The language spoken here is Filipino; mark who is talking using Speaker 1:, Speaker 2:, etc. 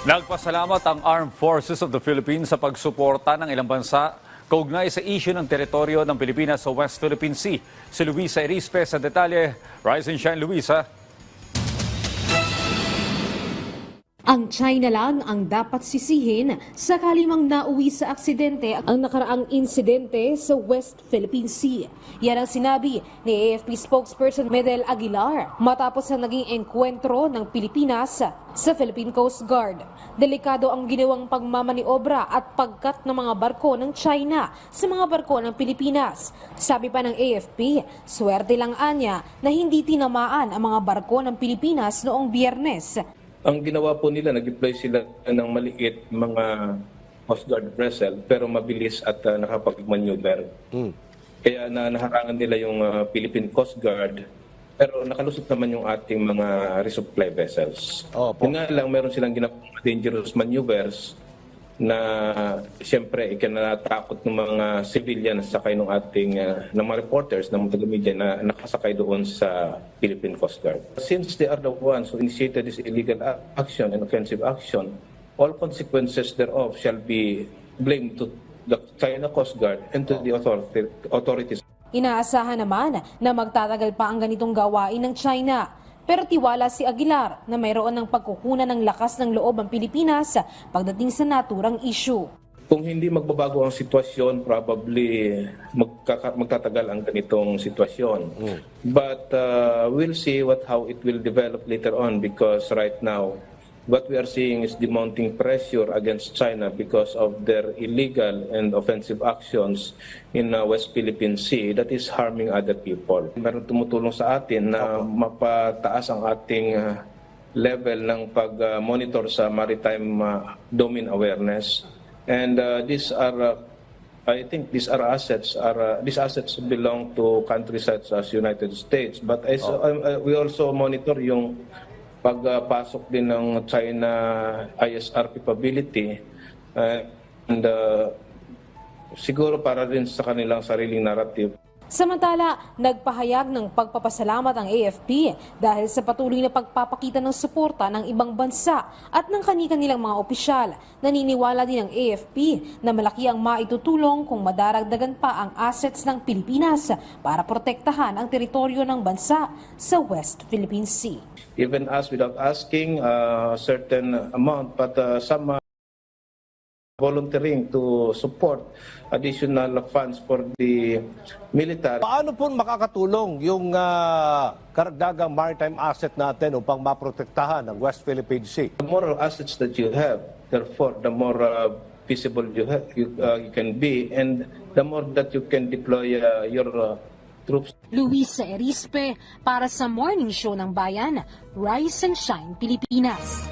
Speaker 1: Nagpasalamat ang Armed Forces of the Philippines sa pagsuporta ng ilang bansa kaugnay sa issue ng teritoryo ng Pilipinas sa West Philippine Sea. Si Luisa Erispe sa detalye. Rise and shine, Luisa.
Speaker 2: Ang China lang ang dapat sisihin sakali mang nauwi sa aksidente ang nakaraang insidente sa West Philippine Sea. Yan ang sinabi ni AFP spokesperson Medel Aguilar matapos ang naging engkwentro ng Pilipinas sa Philippine Coast Guard. Delikado ang ginawang pagmamaniobra at pagkat ng mga barko ng China sa mga barko ng Pilipinas. Sabi pa ng AFP, swerte lang anya na hindi tinamaan ang mga barko ng Pilipinas noong Biyernes.
Speaker 3: Ang ginawa po nila, nag-deploy sila ng maliit mga Coast Guard vessel pero mabilis at nakapag-maneuver. Kaya naharangan nila yung Philippine Coast Guard pero nakalusot naman yung ating mga resupply vessels. Yun nga lang, meron silang ginawang dangerous maneuvers na siyempre ikinatakot ng mga civilian sakay ng ating ng mga reporters ng mga taga-media na nakasakay doon sa Philippine Coast Guard. Since they are the ones who initiated this illegal action and offensive action, all consequences thereof shall be blamed to the China Coast Guard and to the authorities.
Speaker 2: Inaasahan naman na magtatagal pa ang ganitong gawain ng China. Pero tiwala si Aguilar na mayroon ng pagkukunan ng lakas ng loob ang Pilipinas pagdating sa naturang issue.
Speaker 3: Kung hindi magbabago ang sitwasyon, probably magtatagal ang ganitong sitwasyon. But we'll see how it will develop later on because right now, what we are seeing is the mounting pressure against China because of their illegal and offensive actions in West Philippine Sea that is harming other people. Meron tumutulong sa atin na mapataas ang ating level ng pag-monitor sa maritime domain awareness. And these assets belong to countries such as United States. But we also monitor yung pagpasok din ng China ISR capability and siguro para rin sa kanilang sariling narrative.
Speaker 2: Samantala, nagpahayag ng pagpapasalamat ang AFP dahil sa patuloy na pagpapakita ng suporta ng ibang bansa at ng kani-kanilang mga opisyal. Naniniwala din ang AFP na malaki ang maitutulong kung madaragdagan pa ang assets ng Pilipinas para protektahan ang teritoryo ng bansa sa West Philippine Sea.
Speaker 3: Even us without asking a certain amount, but some volunteering to support additional funds for the military.
Speaker 4: Paano po makakatulong yung karagdagang maritime asset natin upang maprotektahan ang West Philippine Sea?
Speaker 3: The more assets that you have, therefore, the more visible you can be, and the more that you can deploy your troops.
Speaker 2: Luisa Erispe para sa Morning Show ng Bayan, Rise and Shine Pilipinas.